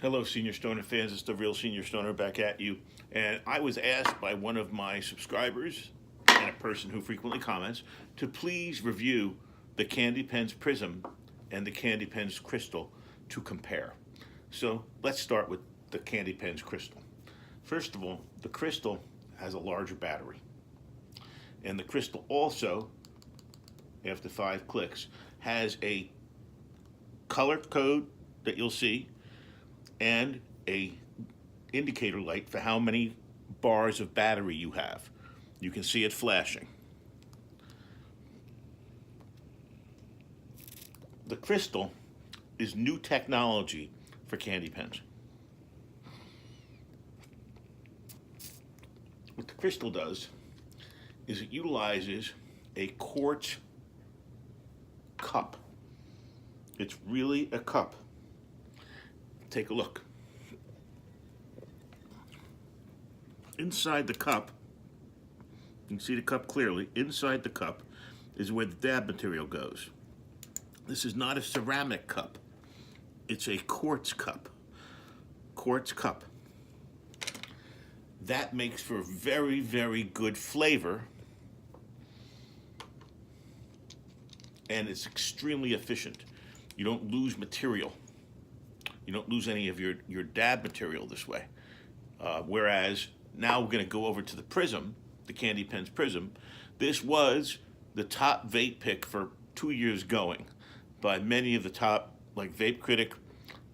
Hello, Senior Stoner fans. It's the real Senior Stoner back at you. And I was asked by one of my subscribers and a person who frequently comments to please review the Candy Pens Prism and the Candy Pens Crystal to compare. So let's start with the Candy Pens Crystal. First of all, the Crystal has a larger battery. And the Crystal also, after 5 clicks, has a color code that you'll see and a indicator light for how many bars of battery you have. You can see it flashing. The Crystal is new technology for candy pens. What the Crystal does is it utilizes a quartz cup. It's really a cup. Take a look. Inside the cup, you can see the cup clearly. Inside the cup is where the dab material goes. This is not a ceramic cup. It's a quartz cup. Quartz cup. That makes for very, very good flavor, and it's extremely efficient. You don't lose material. You don't lose any of your dab material this way. Whereas now we're going to go over to the Prism, the Candy Pens Prism. This was the top vape pick for 2 years going by many of the top, like Vape Critic,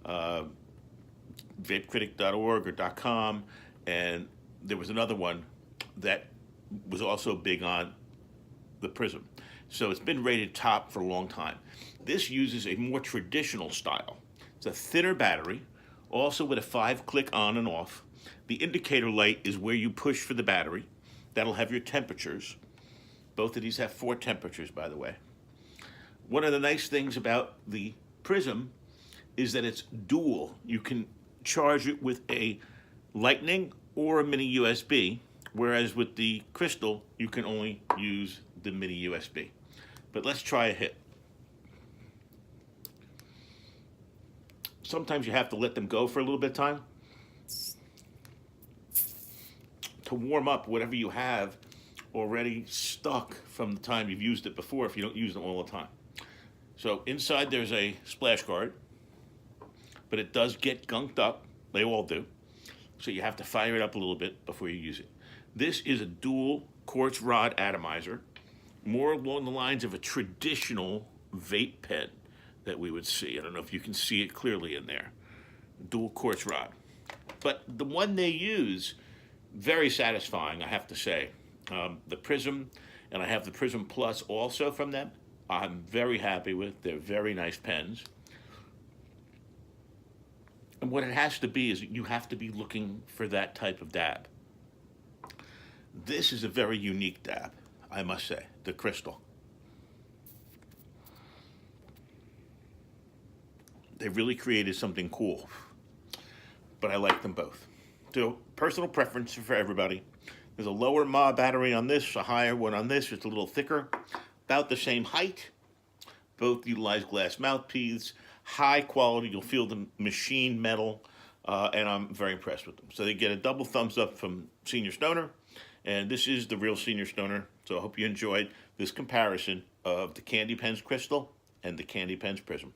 vapecritic.org or .com, and there was another one that was also big on the Prism. So it's been rated top for a long time. This uses a more traditional style. It's a thinner battery, also with a 5-click on and off. The indicator light is where you push for the battery. That'll have your temperatures. Both of these have 4 temperatures, by the way. One of the nice things about the Prism is that it's dual. You can charge it with a Lightning or a mini USB, whereas with the Crystal, you can only use the mini USB. But let's try a hit. Sometimes you have to let them go for a little bit of time to warm up whatever you have already stuck from the time you've used it before if you don't use them all the time. So inside there's a splash guard, but it does get gunked up. They all do. So you have to fire it up a little bit before you use it. This is a dual quartz rod atomizer, more along the lines of a traditional vape pen that we would see. I don't know if you can see it clearly in there. Dual quartz rod. But the one they use, very satisfying, I have to say. The Prism, and I have the Prism Plus also from them. I'm very happy with. They're very nice pens. And what it has to be is you have to be looking for that type of dab. This is a very unique dab, I must say, the Crystal. They really created something cool, but I like them both. So personal preference for everybody. There's a lower mAh battery on this, a higher one on this. It's a little thicker, about the same height. Both utilize glass mouthpieces, high quality. You'll feel the machine metal, and I'm very impressed with them. So they get a double thumbs up from Senior Stoner, and this is the real Senior Stoner. So I hope you enjoyed this comparison of the Candy Pens Crystal and the Candy Pens Prism.